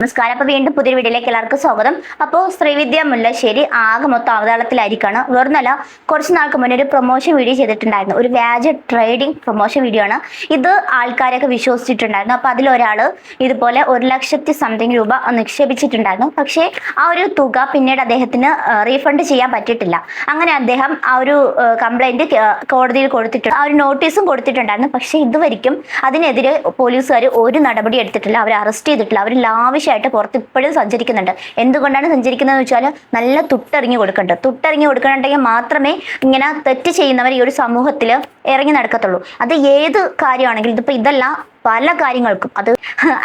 നമസ്കാരം. അപ്പോൾ വീണ്ടും പുതിയ വീഡിയോയിലേക്ക് എല്ലാവർക്കും സ്വാഗതം. അപ്പോൾ ശ്രീവിദ്യ മുല്ലശ്ശേരി ആകെ മൊത്തം അവതാളത്തിലായിരിക്കാണ്. വെറുതെ കുറച്ച് നാൾക്ക് മുന്നേ ഒരു പ്രൊമോഷൻ വീഡിയോ ചെയ്തിട്ടുണ്ടായിരുന്നു. ഒരു വ്യാജ ട്രേഡിംഗ് പ്രൊമോഷൻ വീഡിയോ ആണ് ഇത്. ആൾക്കാരൊക്കെ വിശ്വസിച്ചിട്ടുണ്ടായിരുന്നു. അപ്പോൾ അതിലൊരാൾ ഇതുപോലെ 1,00,000 സംതിങ് രൂപ നിക്ഷേപിച്ചിട്ടുണ്ടായിരുന്നു. പക്ഷേ ആ ഒരു തുക പിന്നീട് അദ്ദേഹത്തിന് റീഫണ്ട് ചെയ്യാൻ പറ്റിയിട്ടില്ല. അങ്ങനെ അദ്ദേഹം ആ ഒരു കംപ്ലൈന്റ് കോടതിയിൽ കൊടുത്തിട്ടുണ്ട്. ആ ഒരു നോട്ടീസും കൊടുത്തിട്ടുണ്ടായിരുന്നു. പക്ഷേ ഇതുവരെയ്ക്കും അതിനെതിരെ പോലീസുകാർ ഒരു നടപടി എടുത്തിട്ടില്ല. അവർ അറസ്റ്റ് ചെയ്തിട്ടില്ല. അവർ ലാവിഷായിട്ട് പുറത്ത് ഇപ്പോഴും സഞ്ചരിക്കുന്നുണ്ട്. എന്തുകൊണ്ടാണ് സഞ്ചരിക്കുന്നതെന്ന് വെച്ചാൽ നല്ല തുട്ടിറങ്ങി കൊടുക്കണമെന്നുണ്ടെങ്കിൽ മാത്രമേ ഇങ്ങനെ തെറ്റ് ചെയ്യുന്നവർ ഈ ഒരു സമൂഹത്തിൽ ഇറങ്ങി നടക്കത്തുള്ളൂ. അത് ഏത് കാര്യമാണെങ്കിലും ഇതിപ്പോൾ ഇതല്ല, പല കാര്യങ്ങൾക്കും അത്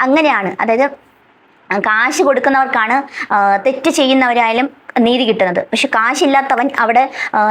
അങ്ങനെയാണ്. അതായത് കാശ് കൊടുക്കുന്നവർക്കാണ് തെറ്റ് ചെയ്യുന്നവരായാലും നീതി കിട്ടുന്നത്. പക്ഷെ കാശില്ലാത്തവൻ അവിടെ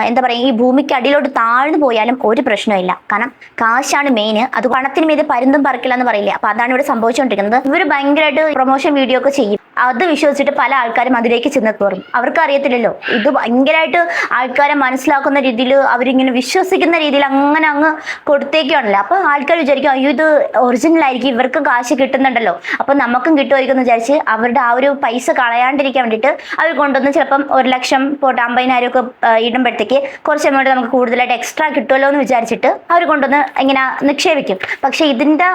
എന്താ പറയുക, ഈ ഭൂമിക്ക് അടിയിലോട്ട് താഴ്ന്നു പോയാലും ഒരു പ്രശ്നമില്ല. കാരണം കാശാണ് മെയിൻ. അത് പണത്തിന് മീത് പരുന്തും പറക്കില്ല എന്ന് പറയില്ലേ. അപ്പൊ അതാണ് ഇവിടെ സംഭവിച്ചുകൊണ്ടിരിക്കുന്നത്. ഇവർ ഭയങ്കരമായിട്ട് പ്രൊമോഷൻ വീഡിയോ ഒക്കെ ചെയ്യും. അത് വിശ്വസിച്ചിട്ട് പല ആൾക്കാരും അതിലേക്ക് ചെന്ന് കയറും. അവർക്ക് അറിയത്തില്ലല്ലോ ഇത് ഭയങ്കരമായിട്ട് ആൾക്കാരെ മനസ്സിലാക്കുന്ന രീതിയിൽ അവരിങ്ങനെ വിശ്വസിക്കുന്ന രീതിയിൽ അങ്ങനെ അങ്ങ് കൊടുത്തേക്കാണല്ലോ. അപ്പൊ ആൾക്കാർ വിചാരിക്കും അയ്യോ ഇത് ഒറിജിനൽ ആയിരിക്കും, ഇവർക്ക് കാശ് കിട്ടുന്നുണ്ടല്ലോ, അപ്പൊ നമുക്കും കിട്ടുമായിരിക്കും എന്ന് വിചാരിച്ച് അവരുടെ ആ ഒരു പൈസ കളയാണ്ടിരിക്കാൻ വേണ്ടിയിട്ട് അവർ കൊണ്ടുവന്ന് ചിലപ്പം 1,00,000 പോട്ടെ 50,000 ഒക്കെ ഇടുമ്പോഴത്തേക്ക് കുറച്ച് എമൗണ്ട് നമുക്ക് കൂടുതലായിട്ട് എക്സ്ട്രാ കിട്ടുമല്ലോ എന്ന് വിചാരിച്ചിട്ട് അവർ കൊണ്ടുവന്ന് ഇങ്ങനെ നിക്ഷേപിക്കും. പക്ഷെ ഇതിന്റെ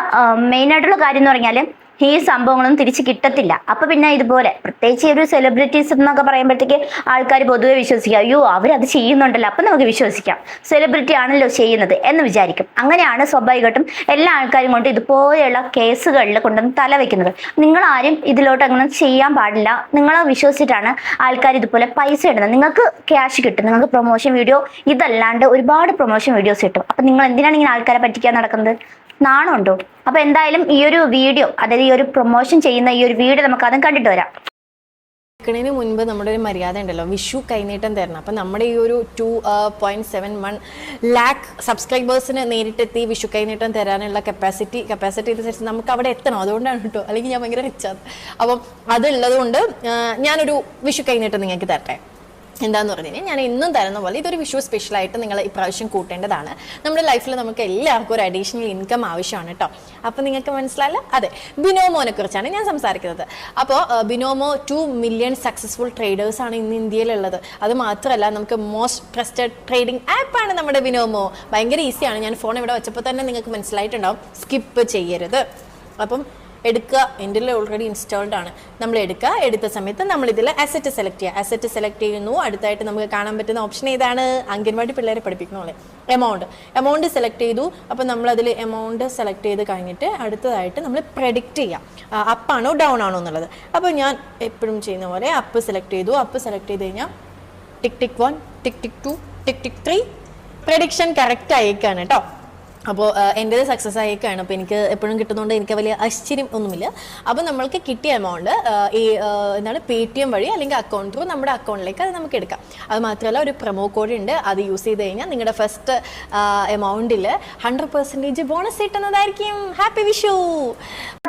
മെയിനായിട്ടുള്ള കാര്യം എന്ന് പറഞ്ഞാൽ ഈ സംഭവങ്ങളൊന്നും തിരിച്ച് കിട്ടത്തില്ല. അപ്പൊ പിന്നെ ഇതുപോലെ പ്രത്യേകിച്ച് ഒരു സെലിബ്രിറ്റീസ് എന്നൊക്കെ പറയുമ്പോഴത്തേക്ക് ആൾക്കാർ പൊതുവെ വിശ്വസിക്കുക അയ്യോ അവരത് ചെയ്യുന്നുണ്ടല്ലോ, അപ്പൊ നമുക്ക് വിശ്വസിക്കാം, സെലിബ്രിറ്റി ആണല്ലോ ചെയ്യുന്നത് എന്ന് വിചാരിക്കും. അങ്ങനെയാണ് സ്വാഭാവികമായിട്ടും എല്ലാ ആൾക്കാരും കൊണ്ട് ഇതുപോലെയുള്ള കേസുകളിൽ കൊണ്ടുവന്ന് തലവെക്കുന്നത്. നിങ്ങളാരും ഇതിലോട്ട് അങ്ങനെ ചെയ്യാൻ പാടില്ല. നിങ്ങളെ വിശ്വസിച്ചിട്ടാണ് ആൾക്കാർ ഇതുപോലെ പൈസ ഇടുന്നത്. നിങ്ങൾക്ക് ക്യാഷ് കിട്ടും, നിങ്ങൾക്ക് പ്രൊമോഷൻ വീഡിയോ ഇതല്ലാണ്ട് ഒരുപാട് പ്രൊമോഷൻ വീഡിയോസ് കിട്ടും. അപ്പൊ നിങ്ങൾ എന്തിനാണ് ഇങ്ങനെ ആൾക്കാരെ പറ്റിക്കാൻ നടക്കുന്നത്? നാണമുണ്ടോ? അപ്പൊ എന്തായാലും ഈ ഒരു വീഡിയോ, അതായത് ഈ ഒരു പ്രൊമോഷൻ ചെയ്യുന്ന ഈ ഒരു വീഡിയോ നമുക്ക് അതും കണ്ടിട്ട് വരാം. ിന് മുൻപ് നമ്മുടെ ഒരു മര്യാദ ഉണ്ടല്ലോ, വിഷു കൈനീട്ടം തരണം. അപ്പം നമ്മുടെ ഈ ഒരു 2.71 ലാക്ക് സബ്സ്ക്രൈബേഴ്സിന് നേരിട്ടെത്തി വിഷു കൈനീട്ടം തരാനുള്ള കപ്പാസിറ്റി അനുസരിച്ച് നമുക്ക് അവിടെ എത്തണം. അതുകൊണ്ടാണ് കേട്ടോ, അല്ലെങ്കിൽ ഞാൻ ഭയങ്കര റിച്ചാണ്. അപ്പം അതുള്ളത് കൊണ്ട് ഞാനൊരു വിഷു കൈനീട്ടം നിങ്ങൾക്ക് തരട്ടെ. എന്താന്ന് പറഞ്ഞു കഴിഞ്ഞാൽ ഞാൻ എന്നും തരുന്ന പോലെ ഇതൊരു വിഷു സ്പെഷ്യലായിട്ട് നിങ്ങൾ ഇപ്രാവശ്യം കൂട്ടേണ്ടതാണ്. നമ്മുടെ ലൈഫിൽ നമുക്ക് എല്ലാവർക്കും ഒരു അഡീഷണൽ ഇൻകം ആവശ്യമാണ് കേട്ടോ. അപ്പോൾ നിങ്ങൾക്ക് മനസ്സിലായല്ലോ. അതെ, ബിനോമോനെ കുറിച്ചാണ് ഞാൻ സംസാരിക്കുന്നത്. അപ്പോൾ ബിനോമോ 2 മില്യൺ സക്സസ്ഫുൾ ട്രേഡേഴ്സാണ് ഇന്ന് ഇന്ത്യയിലുള്ളത്. അത് മാത്രമല്ല നമുക്ക് മോസ്റ്റ് ട്രസ്റ്റഡ് ട്രേഡിംഗ് ആപ്പാണ് നമ്മുടെ ബിനോമോ. ഭയങ്കര ഈസിയാണ്. ഞാൻ ഫോൺ ഇവിടെ വെച്ചപ്പോൾ തന്നെ നിങ്ങൾക്ക് മനസ്സിലായിട്ടുണ്ടാവും. സ്കിപ്പ് ചെയ്യരുത്. അപ്പം എടുക്കുക, എൻ്റെ ഓൾറെഡി ഇൻസ്റ്റാൾഡ് ആണ്. നമ്മൾ എടുത്ത സമയത്ത് നമ്മളിതിൽ അസറ്റ് സെലക്ട് ചെയ്യുന്നു. അടുത്തായിട്ട് നമുക്ക് കാണാൻ പറ്റുന്ന ഓപ്ഷൻ ഏതാണ്? അംഗൻവാടി പിള്ളേരെ പഠിപ്പിക്കുന്ന പോലെ എമൗണ്ട് സെലക്ട് ചെയ്തു. അപ്പോൾ നമ്മളതിൽ എമൗണ്ട് സെലക്ട് ചെയ്ത് കഴിഞ്ഞിട്ട് അടുത്തതായിട്ട് നമ്മൾ പ്രെഡിക്റ്റ് ചെയ്യാം അപ്പാണോ ഡൗൺ ആണോ എന്നുള്ളത്. അപ്പോൾ ഞാൻ എപ്പോഴും ചെയ്യുന്ന പോലെ അപ്പ് സെലക്ട് ചെയ്ത് കഴിഞ്ഞാൽ ടിക് 1 ടിക് 2 ടിക് 3 പ്രെഡിക്ഷൻ കറക്റ്റ് ആയേക്കാണ് കേട്ടോ. അപ്പോൾ എൻ്റേത് സക്സസ് ആയേക്കാണ്. അപ്പോൾ എനിക്ക് എപ്പോഴും കിട്ടുന്നതുകൊണ്ട് എനിക്ക് വലിയ ആശ്ചര്യം ഒന്നുമില്ല. അപ്പോൾ നമ്മൾക്ക് കിട്ടിയ എമൗണ്ട് ഈ എന്താണ് Paytm വഴി അല്ലെങ്കിൽ അക്കൗണ്ട് ത്രൂ നമ്മുടെ അക്കൗണ്ടിലേക്ക് അത് നമുക്ക് എടുക്കാം. അത് മാത്രമല്ല ഒരു പ്രൊമോ കോഡ് ഉണ്ട്. അത് യൂസ് ചെയ്ത് കഴിഞ്ഞാൽ നിങ്ങളുടെ ഫസ്റ്റ് എമൗണ്ടിൽ 100% ബോണസ് കിട്ടുന്നതായിരിക്കും. ഹാപ്പി വിഷു.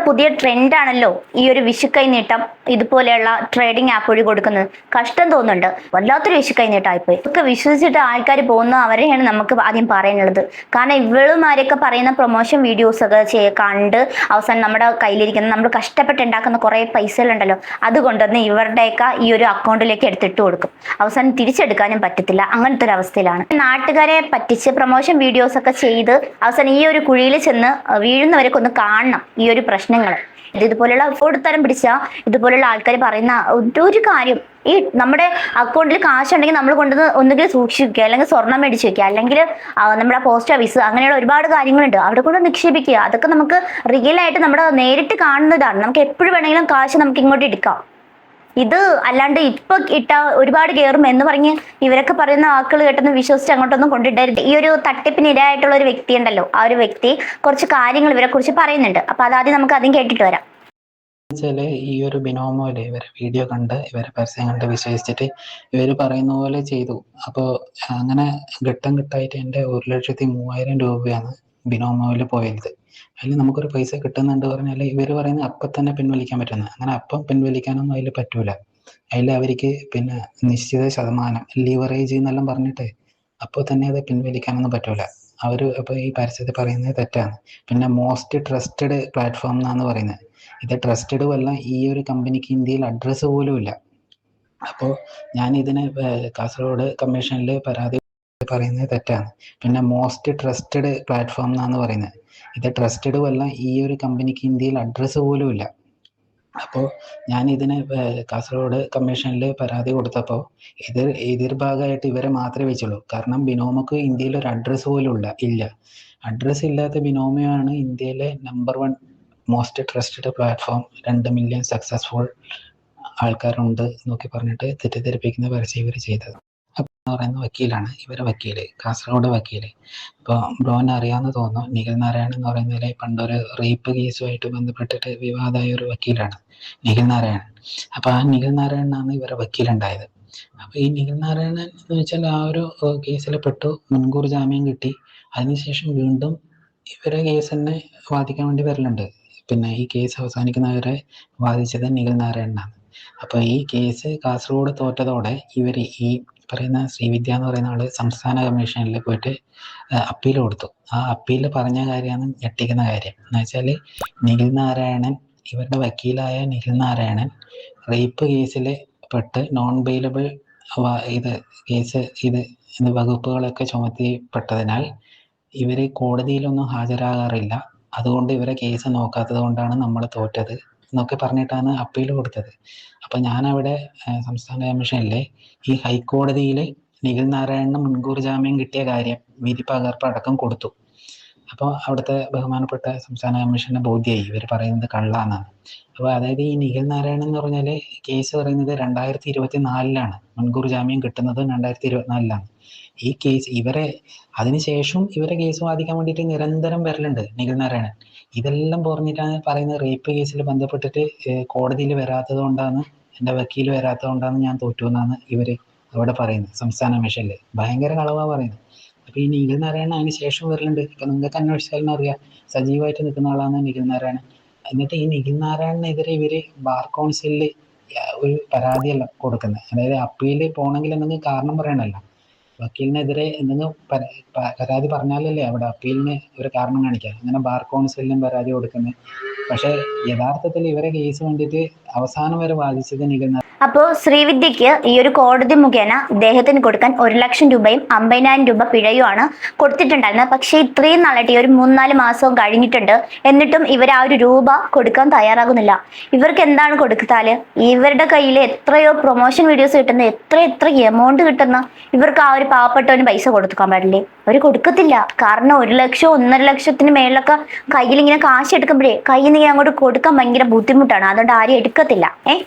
പുതിയ ട്രെൻഡാണല്ലോ ഈ ഒരു വിഷുക്കൈ നീട്ടം, ഇതുപോലെയുള്ള ട്രേഡിംഗ് ആപ്പ് വഴി കൊടുക്കുന്നത്. കഷ്ടം തോന്നുന്നുണ്ട്, വല്ലാത്തൊരു വിഷുക്കൈ നീട്ടമായിപ്പോയി. ഇതൊക്കെ വിശ്വസിച്ചിട്ട് ആൾക്കാർ പോകുന്ന അവരെയാണ് നമുക്ക് ആദ്യം പറയാനുള്ളത്. കാരണം ഇവളുമാരൊക്കെ പറയുന്ന പ്രൊമോഷൻ വീഡിയോസ് ഒക്കെ കണ്ട് അവസാനം നമ്മുടെ കയ്യിലിരിക്കുന്ന നമ്മൾ കഷ്ടപ്പെട്ടുണ്ടാക്കുന്ന കുറേ പൈസകളുണ്ടല്ലോ അതുകൊണ്ടൊന്ന് ഇവരുടെയൊക്കെ ഈ ഒരു അക്കൗണ്ടിലേക്ക് എടുത്തിട്ട് കൊടുക്കും. അവസാനം തിരിച്ചെടുക്കാനും പറ്റത്തില്ല. അങ്ങനത്തെ ഒരു അവസ്ഥയിലാണ്. നാട്ടുകാരെ പറ്റിച്ച് പ്രൊമോഷൻ വീഡിയോസ് ഒക്കെ ചെയ്ത് അവസാനം ഈ ഒരു കുഴിയിൽ ചെന്ന് വീഴുന്നവരൊക്കെ ഒന്ന് കാണണം ഈ ഒരു പ്രശ്നങ്ങൾ. ഇതുപോലെയുള്ള തരം പിടിച്ച ഇതുപോലെയുള്ള ആൾക്കാർ പറയുന്ന ഒരു കാര്യം, ഈ നമ്മുടെ അക്കൗണ്ടിൽ കാശുണ്ടെങ്കിൽ നമ്മൾ കൊണ്ടുവന്ന് ഒന്നുകിൽ സൂക്ഷിക്കുക, അല്ലെങ്കിൽ സ്വർണം മേടിച്ച് വെക്കുക, അല്ലെങ്കിൽ നമ്മുടെ പോസ്റ്റ് ഓഫീസ്, അങ്ങനെയുള്ള ഒരുപാട് കാര്യങ്ങളുണ്ട് അവിടെ കൊണ്ട് നിക്ഷേപിക്കുക. അതൊക്കെ നമുക്ക് റിയൽ ആയിട്ട് നമ്മുടെ നേരിട്ട് കാണുന്നതാണ്. നമുക്ക് എപ്പോഴും വേണമെങ്കിലും കാശ് നമുക്ക് ഇങ്ങോട്ട് എടുക്കാം. ഇത് അല്ലാണ്ട് ഇപ്പൊ ഇട്ട ഒരുപാട് കയറും എന്ന് പറഞ്ഞ് ഇവരൊക്കെ പറയുന്ന വാക്കുകൾ കേട്ടെന്ന് വിശ്വസിച്ച് അങ്ങോട്ടൊന്നും കൊണ്ടിട്ടരുത്. ഈ ഒരു തട്ടിപ്പിനിരയായിട്ടുള്ള ഒരു വ്യക്തി ഉണ്ടല്ലോ, ആ ഒരു വ്യക്തി കുറച്ച് കാര്യങ്ങൾ ഇവരെ കുറിച്ച് പറയുന്നുണ്ട്. അപ്പൊ അതാദ്യം നമുക്ക് അതും കേട്ടിട്ട് വരാം. ഈ ഒരു ബിനോമോയില് ഇവരെ വീഡിയോ കണ്ട് ഇവരെ പരസ്യം കണ്ട് വിശ്വസിച്ചിട്ട് ഇവര് പറയുന്ന പോലെ ചെയ്തു. അപ്പോൾ അങ്ങനെ ഘട്ടമായിട്ട് എൻ്റെ 1,03,000 രൂപയാണ് ബിനോമോയിൽ പോയത്. അതിൽ നമുക്കൊരു പൈസ കിട്ടുന്നുണ്ട് പറഞ്ഞാൽ ഇവർ പറയുന്നത് അപ്പം തന്നെ പിൻവലിക്കാൻ പറ്റുന്നത്. അങ്ങനെ അപ്പം പിൻവലിക്കാനൊന്നും അതിൽ പറ്റൂല. അതിൽ അവർക്ക് പിന്നെ നിശ്ചിത ശതമാനം ലീവറേജ് എന്നെല്ലാം പറഞ്ഞിട്ട് അപ്പോൾ തന്നെ അത് പിൻവലിക്കാനൊന്നും പറ്റൂല. അവർ അപ്പോൾ ഈ പരസ്യത്തിൽ പറയുന്നത് തെറ്റാണ്. പിന്നെ മോസ്റ്റ് ട്രസ്റ്റഡ് പ്ലാറ്റ്ഫോം എന്നാണ് പറയുന്നത്. ഇത് ട്രസ്റ്റഡും അല്ല, ഈ ഒരു കമ്പനിക്ക് ഇന്ത്യയിൽ അഡ്രസ്സ് പോലും ഇല്ല. അപ്പോൾ ഞാൻ ഇതിന് കാസർഗോഡ് കമ്മീഷനിൽ പരാതി പറയുന്നത് തെറ്റാണ്. പിന്നെ മോസ്റ്റ് ട്രസ്റ്റഡ് പ്ലാറ്റ്ഫോം എന്നാണ് പറയുന്നത്. ഇത് ട്രസ്റ്റഡും അല്ല, ഈ ഒരു കമ്പനിക്ക് ഇന്ത്യയിൽ അഡ്രസ്സ് പോലും ഇല്ല. അപ്പോൾ ഞാൻ ഇതിന് കാസർഗോഡ് കമ്മീഷനിൽ പരാതി കൊടുത്തപ്പോൾ എതിർഭാഗമായിട്ട് ഇവരെ മാത്രമേ വെച്ചുള്ളൂ. കാരണം ബിനോമോക്ക് ഇന്ത്യയിൽ ഒരു അഡ്രസ്സ് പോലും ഇല്ല. അഡ്രസ്സ് ഇല്ലാത്ത ബിനോമിയാണ് ഇന്ത്യയിലെ number 1 most trusted platform. 2 million successful ആൾക്കാരുണ്ട് എന്നൊക്കെ പറഞ്ഞിട്ട് തെറ്റിദ്ധരിപ്പിക്കുന്ന പരസ്യം ഇവർ ചെയ്തത്. എന്ന് പറയുന്ന വക്കീലാണ്, ഇവരെ വക്കീല്, കാസർഗോഡ് വക്കീല്. ഇപ്പോൾ ബ്രോന് അറിയാമെന്ന് തോന്നുന്നു, നിഖിൽ നാരായണൻ എന്ന് പറയുന്നതിലെ പണ്ടൊരു റേപ്പ് കേസുമായിട്ട് ബന്ധപ്പെട്ടിട്ട് വിവാദമായ ഒരു വക്കീലാണ് നിഖിൽ നാരായണൻ. അപ്പോൾ ആ നിഖിൽ നാരായണനാണ് ഇവരെ വക്കീലുണ്ടായത്. അപ്പോൾ ഈ നിഖിൽ നാരായണൻ എന്ന് വെച്ചാൽ ആ ഒരു കേസിൽ പെട്ടു, മുൻകൂർ ജാമ്യം കിട്ടി. അതിനുശേഷം വീണ്ടും ഇവരെ കേസ് തന്നെ വാദിക്കാൻ വേണ്ടി വരലുണ്ട്. പിന്നെ ഈ കേസ് അവസാനിക്കുന്നവരെ വാദിച്ചത് നിഖിൽ നാരായണനാണ്. അപ്പോൾ ഈ കേസ് കാസർഗോഡ് തോറ്റതോടെ ഇവർ ഈ പറയുന്ന ശ്രീവിദ്യ എന്ന് പറയുന്ന ആള് സംസ്ഥാന കമ്മീഷനിൽ പോയിട്ട് അപ്പീൽ കൊടുത്തു. ആ അപ്പീൽ പറഞ്ഞ കാര്യമാണ് ഞെട്ടിക്കുന്ന കാര്യം. എന്ന് വെച്ചാൽ നിഖിൽ നാരായണൻ, ഇവരുടെ വക്കീലായ നിഖിൽ നാരായണൻ റേപ്പ് കേസിൽ പെട്ട് നോൺ ബെയിലബിൾ വകുപ്പുകളൊക്കെ ചുമത്തിപ്പെട്ടതിനാൽ ഇവർ കോടതിയിലൊന്നും ഹാജരാകാറില്ല. അതുകൊണ്ട് ഇവരെ കേസ് നോക്കാത്തത് കൊണ്ടാണ് നമ്മൾ തോറ്റത് എന്നൊക്കെ പറഞ്ഞിട്ടാണ് അപ്പീൽ കൊടുത്തത്. അപ്പം ഞാനവിടെ സംസ്ഥാന കമ്മീഷനിലെ ഈ ഹൈക്കോടതിയിൽ നിഖിൽ നാരായണന് മുൻകൂർ ജാമ്യം കിട്ടിയ കാര്യം വിധി പകർപ്പ് അടക്കം കൊടുത്തു. അപ്പോൾ അവിടുത്തെ ബഹുമാനപ്പെട്ട സംസ്ഥാന കമ്മീഷന് ബോധ്യമായി ഇവർ പറയുന്നത് കള്ളാന്നാണ്. അപ്പോൾ അതായത് ഈ നിഖിൽ നാരായണൻ എന്ന് പറഞ്ഞാൽ കേസ് പറയുന്നത് 2024 മുൻകൂർ ജാമ്യം കിട്ടുന്നത് 2024. ഈ കേസ് അതിനുശേഷം ഇവരെ കേസ് വാദിക്കാൻ വേണ്ടിയിട്ട് നിരന്തരം വരലുണ്ട് നിഖിൽ നാരായണൻ. ഇതെല്ലാം പറഞ്ഞിട്ടാണ് പറയുന്നത് റേപ്പ് കേസിൽ ബന്ധപ്പെട്ടിട്ട് കോടതിയിൽ വരാത്തത് കൊണ്ടാണ്, എൻ്റെ വക്കീൽ വരാത്തത് കൊണ്ടാണ് ഞാൻ തോറ്റു എന്നാണ് ഇവർ അവിടെ പറയുന്നത്. സംസ്ഥാന കമ്മീഷനിൽ ഭയങ്കര കളവാ പറയുന്നത്. അപ്പോൾ ഈ നിഖിൽ നാരായണൻ അതിന് ശേഷം വരലുണ്ട്. ഇപ്പം നിങ്ങൾക്ക് അന്വേഷിച്ചാലും അറിയാം, സജീവമായിട്ട് നിൽക്കുന്ന ആളാണ് നിഖിൽ നാരായണൻ. എന്നിട്ട് ഈ നിഖിൽ നാരായണനെതിരെ ഇവർ ബാർ കൗൺസിലിൽ ഒരു പരാതിയല്ല കൊടുക്കുന്നത്. അതായത് അപ്പീൽ പോകണമെങ്കിൽ എന്തെങ്കിലും കാരണം പറയണമല്ലോ. വക്കീലിനെതിരെ എന്തെങ്കിലും പരാതി പറഞ്ഞാലല്ലേ അവിടെ അപ്പീലിന് ഒരു കാരണം കാണിക്കാം. അങ്ങനെ ബാർ കൗൺസിലിനും പരാതി കൊടുക്കുന്നത്. പക്ഷേ യഥാർത്ഥത്തിൽ ഇവരെ കേസ് വേണ്ടിയിട്ട് അവസാനം വരെ വാദിച്ചത് നിഖിൽ. അപ്പോൾ ശ്രീവിദ്യക്ക് ഈ ഒരു കോടതി മുഖേന ഇദ്ദേഹത്തിന് കൊടുക്കാൻ 1 ലക്ഷം രൂപയും 50,000 രൂപ പിഴയുമാണ് കൊടുത്തിട്ടുണ്ടായിരുന്നത്. പക്ഷേ ഇത്രയും നാളായിട്ട് ഈ ഒരു 3-4 മാസവും കഴിഞ്ഞിട്ടുണ്ട്, എന്നിട്ടും ഇവർ ആ ഒരു രൂപ കൊടുക്കാൻ തയ്യാറാകുന്നില്ല. ഇവർക്ക് എന്താണ് കൊടുത്താല് ഇവരുടെ കയ്യിൽ എത്രയോ പ്രൊമോഷൻ വീഡിയോസ് കിട്ടുന്ന, എത്ര എമൗണ്ട് കിട്ടുന്ന, ഇവർക്ക് ആ ഒരു പാവപ്പെട്ടവന് പൈസ കൊടുക്കാൻ പാടില്ലേ? അവർ കൊടുക്കത്തില്ല. കാരണം 1 ലക്ഷം 1.5 ലക്ഷത്തിന് മേളിലൊക്കെ കയ്യിൽ ഇങ്ങനെ കാശ് എടുക്കുമ്പോഴേ കയ്യിൽ നിന്ന് ഇങ്ങനെ അങ്ങോട്ട് കൊടുക്കാൻ ഭയങ്കര ബുദ്ധിമുട്ടാണ്. അതുകൊണ്ട് ആരും എടുക്കത്തില്ല.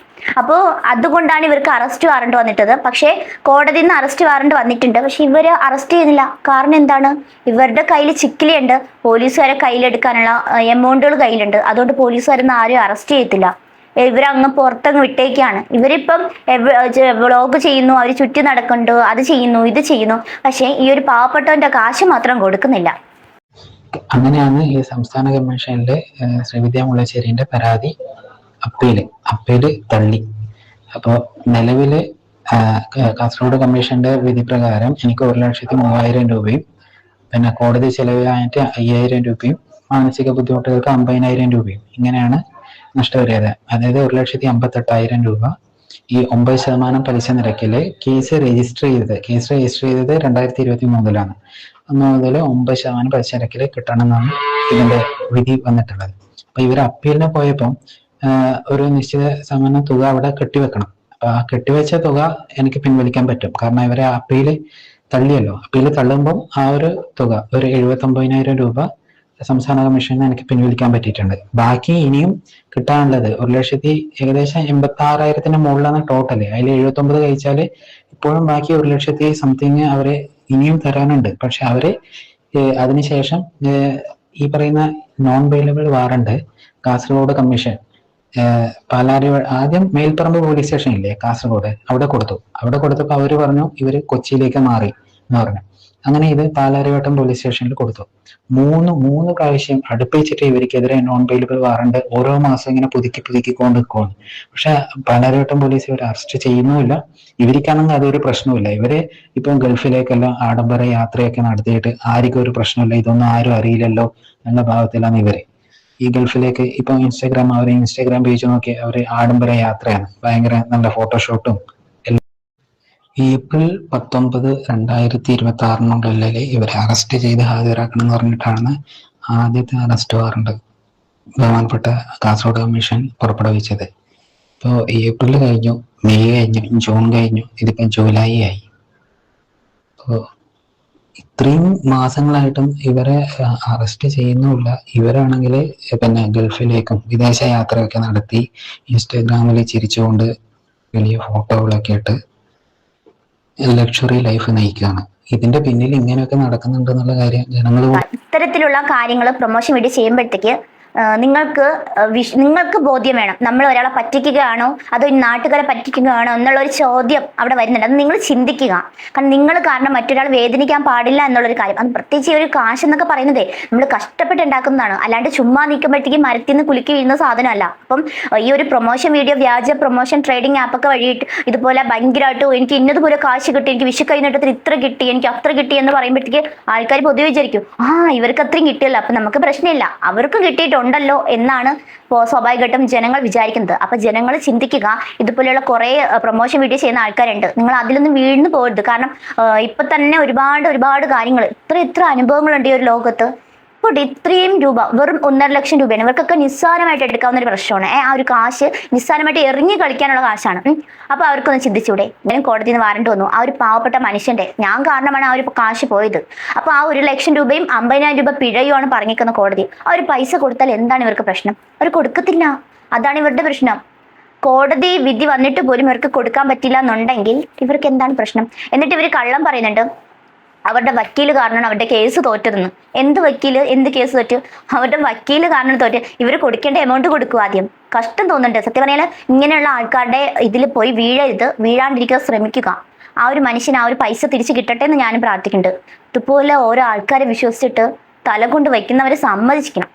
അപ്പോൾ അതുകൊണ്ടാണ് ഇവർക്ക് അറസ്റ്റ് വാറണ്ട് വന്നിട്ടത്. പക്ഷേ കോടതിയിൽ നിന്ന് അറസ്റ്റ് വാറണ്ട് വന്നിട്ടുണ്ട്, പക്ഷെ ഇവര് അറസ്റ്റ് ചെയ്യുന്നില്ല. കാരണം എന്താണ്? ഇവരുടെ കയ്യിൽ ചിക്കിലിയുണ്ട്, പോലീസുകാരെ കയ്യിലെടുക്കാനുള്ള എമൗണ്ടുകൾ കയ്യിലുണ്ട്. അതുകൊണ്ട് പോലീസുകാരൊന്നും ആരും അറസ്റ്റ് ചെയ്യത്തില്ല. ഇവരങ്ങ് പുറത്തങ്ങ് വിട്ടേക്കാണ്. ഇവരിപ്പം വ്ളോഗ് ചെയ്യുന്നു, അവർ ചുറ്റി നടക്കുന്നുണ്ട്, അത് ചെയ്യുന്നു, ഇത് ചെയ്യുന്നു. പക്ഷെ ഈ ഒരു പാവപ്പെട്ടവന്റെ കാശ് മാത്രം കൊടുക്കുന്നില്ല. അങ്ങനെയാണ് ഈ സംസ്ഥാന കമ്മീഷനിലെ ശ്രീവിദ്യ മുല്ലശ്ശേരിന്റെ പരാതി അപ്പീല് തള്ളി. അപ്പോൾ നിലവില് കാസർഗോഡ് കമ്മീഷന്റെ വിധി പ്രകാരം എനിക്ക് 1,03,000 രൂപയും പിന്നെ കോടതി ചെലവായിട്ട് 5,000 രൂപയും മാനസിക ബുദ്ധിമുട്ടുകൾക്ക് 50,000 രൂപയും ഇങ്ങനെയാണ് നഷ്ടപരിഹാരം. അതായത് 1,58,000 രൂപ ഈ 9% പലിശ നിരക്കില് കേസ് രജിസ്റ്റർ ചെയ്തത് 2023 1 മുതൽ 9% പലിശ നിരക്കില് കിട്ടണമെന്നാണ് ഇതിന്റെ വിധി വന്നിട്ടുള്ളത്. അപ്പൊ ഇവർ അപ്പീലിന് പോയപ്പം ഒരു നിശ്ചിത സമാന തുക അവിടെ കെട്ടിവെക്കണം. അപ്പൊ ആ കെട്ടിവെച്ച തുക എനിക്ക് പിൻവലിക്കാൻ പറ്റും. കാരണം ഇവരെ അപ്പീല് തള്ളിയല്ലോ. അപ്പീല് തള്ളുമ്പം ആ ഒരു തുക ഒരു 79,000 രൂപ സംസ്ഥാന കമ്മീഷന് എനിക്ക് പിൻവലിക്കാൻ പറ്റിയിട്ടുണ്ട്. ബാക്കി ഇനിയും കിട്ടാനുള്ളത് 1,86,000 മുകളിലാണ് ടോട്ടല്. അതിൽ 79 കഴിച്ചാല് ഇപ്പോഴും ബാക്കി 1,00,000 സംതിങ് അവരെ ഇനിയും തരാനുണ്ട്. പക്ഷെ അവര് അതിനുശേഷം ഈ പറയുന്ന non bailable warrant Kasaragod commission പാലാരി ആദ്യം മേൽപ്പറമ്പ് പോലീസ് സ്റ്റേഷൻ ഇല്ലേ കാസർഗോഡ്, അവിടെ കൊടുത്തപ്പോൾ അവര് പറഞ്ഞു ഇവര് കൊച്ചിയിലേക്ക് മാറി എന്ന് പറഞ്ഞു. അങ്ങനെ ഇത് പാലാരിവട്ടം പോലീസ് സ്റ്റേഷനിൽ കൊടുത്തു. മൂന്ന് പ്രാവശ്യം അടുപ്പിച്ചിട്ട് ഇവർക്കെതിരെ നോൺ ബെയിലബിൾ വാറണ്ട് ഓരോ മാസം ഇങ്ങനെ പുതുക്കിക്കൊണ്ട് നിൽക്കുകയാണ്. പക്ഷെ പാലാരിവട്ടം പോലീസ് ഇവരെ അറസ്റ്റ് ചെയ്യുന്നുമില്ല. ഇവർക്കാണെങ്കിൽ അതൊരു പ്രശ്നമില്ല. ഇവര് ഇപ്പം ഗൾഫിലേക്കെല്ലാം ആഡംബര യാത്രയൊക്കെ നടത്തിയിട്ട് ആർക്കും ഒരു പ്രശ്നമില്ല, ഇതൊന്നും ആരും അറിയില്ലല്ലോ എന്ന ഭാവത്തിലാണ് ഇവര്. ഈ ഗൾഫിലേക്ക്. ഇപ്പൊ ഇൻസ്റ്റാഗ്രാം പേജ് നോക്കി അവർ ആഡംബര യാത്രയാണ്, ഭയങ്കര നല്ല ഫോട്ടോഷൂട്ടും. ഏപ്രിൽ 19, 2026 ഇവരെ അറസ്റ്റ് ചെയ്ത് ഹാജരാക്കണം എന്ന് പറഞ്ഞിട്ടാണ് ആദ്യത്തെ അറസ്റ്റ് വാറണ്ട് ബഹുമാനപ്പെട്ട കാസർഗോഡ് കമ്മീഷൻ പുറപ്പെടുവിച്ചത്. ഇപ്പോൾ ഏപ്രിൽ കഴിഞ്ഞു, മെയ് കഴിഞ്ഞു, ജൂൺ കഴിഞ്ഞു, ഇതിപ്പം ജൂലൈ ആയി. അപ്പോൾ ഇത്രയും മാസങ്ങളായിട്ടും ഇവരെ അറസ്റ്റ് ചെയ്യുന്നുമില്ല. ഇവരാണെങ്കിൽ പിന്നെ ഗൾഫിലേക്കും വിദേശ യാത്രയൊക്കെ നടത്തി ഇൻസ്റ്റാഗ്രാമിൽ ചിരിച്ചുകൊണ്ട് വലിയ ഫോട്ടോകളൊക്കെ ഇട്ട് ലക്ഷറി ലൈഫ് നയിക്കുകയാണ്. ഇതിന്റെ പിന്നിൽ ഇങ്ങനെയൊക്കെ നടക്കുന്നുണ്ട് എന്നുള്ള കാര്യം ജനങ്ങൾ ഇത്തരത്തിലുള്ള കാര്യങ്ങൾ പ്രൊമോഷൻ വീഡിയോ ചെയ്യുമ്പോഴത്തേക്ക് നിങ്ങൾക്ക് ബോധ്യം വേണം, നമ്മൾ ഒരാളെ പറ്റിക്കുകയാണോ അതോ ഈ നാട്ടുകാരെ പറ്റിക്കുകയാണോ എന്നുള്ളൊരു ചോദ്യം അവിടെ വരുന്നുണ്ട്. അത് നിങ്ങൾ ചിന്തിക്കുക. കാരണം നിങ്ങൾ കാരണം മറ്റൊരാൾ വേദനിക്കാൻ പാടില്ല എന്നുള്ളൊരു കാര്യം. അത് പ്രത്യേകിച്ച് ഈ ഒരു കാശ് എന്നൊക്കെ പറയുന്നതേ നമ്മൾ കഷ്ടപ്പെട്ട് ഉണ്ടാക്കുന്നതാണ്, അല്ലാണ്ട് ചുമ്മാ നിൽക്കുമ്പോഴത്തേക്ക് മരത്തിൽ നിന്ന് കുലുക്കി വീഴുന്ന സാധനമല്ല. അപ്പം ഈ ഒരു പ്രൊമോഷൻ വീഡിയോ, വ്യാജ പ്രൊമോഷൻ ട്രേഡിംഗ് ആപ്പൊക്കെ വഴിയിട്ട് ഇതുപോലെ ഭയങ്കരമായിട്ട് എനിക്ക് ഇന്നതുപോലെ കാശ് കിട്ടി, എനിക്ക് വിഷു കൈനീട്ടത്തിൽ ഇത്ര കിട്ടി, എനിക്ക് അത്ര കിട്ടി എന്ന് പറയുമ്പോഴത്തേക്ക് ആൾക്കാർ പൊതുവെ വിചാരിക്കും, ഇവർക്ക് അത്രയും കിട്ടിയല്ലോ, അപ്പൊ നമുക്ക് പ്രശ്നമില്ല, അവർക്കും കിട്ടിയിട്ടുണ്ടല്ലോ എന്നാണ് സ്വാഭാവികമായിട്ടും ജനങ്ങൾ വിചാരിക്കുന്നത്. അപ്പൊ ജനങ്ങൾ ചിന്തിക്കുക, ഇതുപോലെയുള്ള കുറെ പ്രൊമോഷൻ വീഡിയോ ചെയ്യുന്ന ആൾക്കാരുണ്ട്, നിങ്ങൾ അതിലൊന്നും വീഴ്ന്നു പോകരുത്. കാരണം ഇപ്പൊ തന്നെ ഒരുപാട് കാര്യങ്ങൾ, ഇത്ര അനുഭവങ്ങളുണ്ട് ഈ ഒരു ലോകത്ത്. ഇപ്പോൾ ഇത്രയും രൂപ, വെറും 1.5 ലക്ഷം രൂപയാണ് ഇവർക്കൊക്കെ നിസ്സാരമായിട്ട് എടുക്കാവുന്ന ഒരു പ്രശ്നമാണ്. ആ ഒരു കാശ് നിസ്സാരമായിട്ട് എറിഞ്ഞു കളിക്കാനുള്ള കാശാണ്. അപ്പൊ അവർക്കൊന്ന് ചിന്തിച്ചൂടെ? കോടതിയിൽ നിന്ന് വാറണ്ട് വന്നു, ആ ഒരു പാവപ്പെട്ട മനുഷ്യന്റെ, ഞാൻ കാരണമാണ് ആ ഒരു കാശ് പോയത്. അപ്പൊ ആ 1 ലക്ഷം രൂപയും 50,000 രൂപ പിഴയുമാണ് പറഞ്ഞിരിക്കുന്ന കോടതി. ആ ഒരു പൈസ കൊടുത്താൽ എന്താണ് ഇവർക്ക് പ്രശ്നം? അവർ കൊടുക്കത്തില്ല, അതാണ് ഇവരുടെ പ്രശ്നം. കോടതി വിധി വന്നിട്ട് പോലും ഇവർക്ക് കൊടുക്കാൻ പറ്റില്ല എന്നുണ്ടെങ്കിൽ ഇവർക്ക് എന്താണ് പ്രശ്നം? എന്നിട്ട് ഇവർ കള്ളം പറയുന്നുണ്ട്, അവരുടെ വക്കീല് കാരണമാണ് അവരുടെ കേസ് തോറ്റതെന്ന്. എന്ത് വക്കീല്, എന്ത് കേസ് തോറ്റു? അവരുടെ വക്കീല് കാരണം തോറ്റ്. ഇവർ കൊടുക്കേണ്ട എമൗണ്ട് കൊടുക്കും. ആദ്യം കഷ്ടം തോന്നുന്നുണ്ട് സത്യം പറഞ്ഞാൽ. ഇങ്ങനെയുള്ള ആൾക്കാരുടെ ഇതിൽ പോയി വീഴാണ്ടിരിക്കാൻ ശ്രമിക്കുക. ആ ഒരു മനുഷ്യന് ആ ഒരു പൈസ തിരിച്ചു കിട്ടട്ടെ എന്ന് ഞാനും പ്രാർത്ഥിക്കുന്നുണ്ട്. ഇതുപോലെ ഓരോ ആൾക്കാരെ വിശ്വസിച്ചിട്ട് തല കൊണ്ട് വയ്ക്കുന്നവരെ സമ്മതിക്കണം.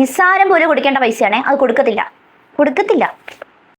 നിസ്സാരം പോലെ കൊടുക്കേണ്ട പൈസയാണേ, അത് കൊടുക്കത്തില്ല.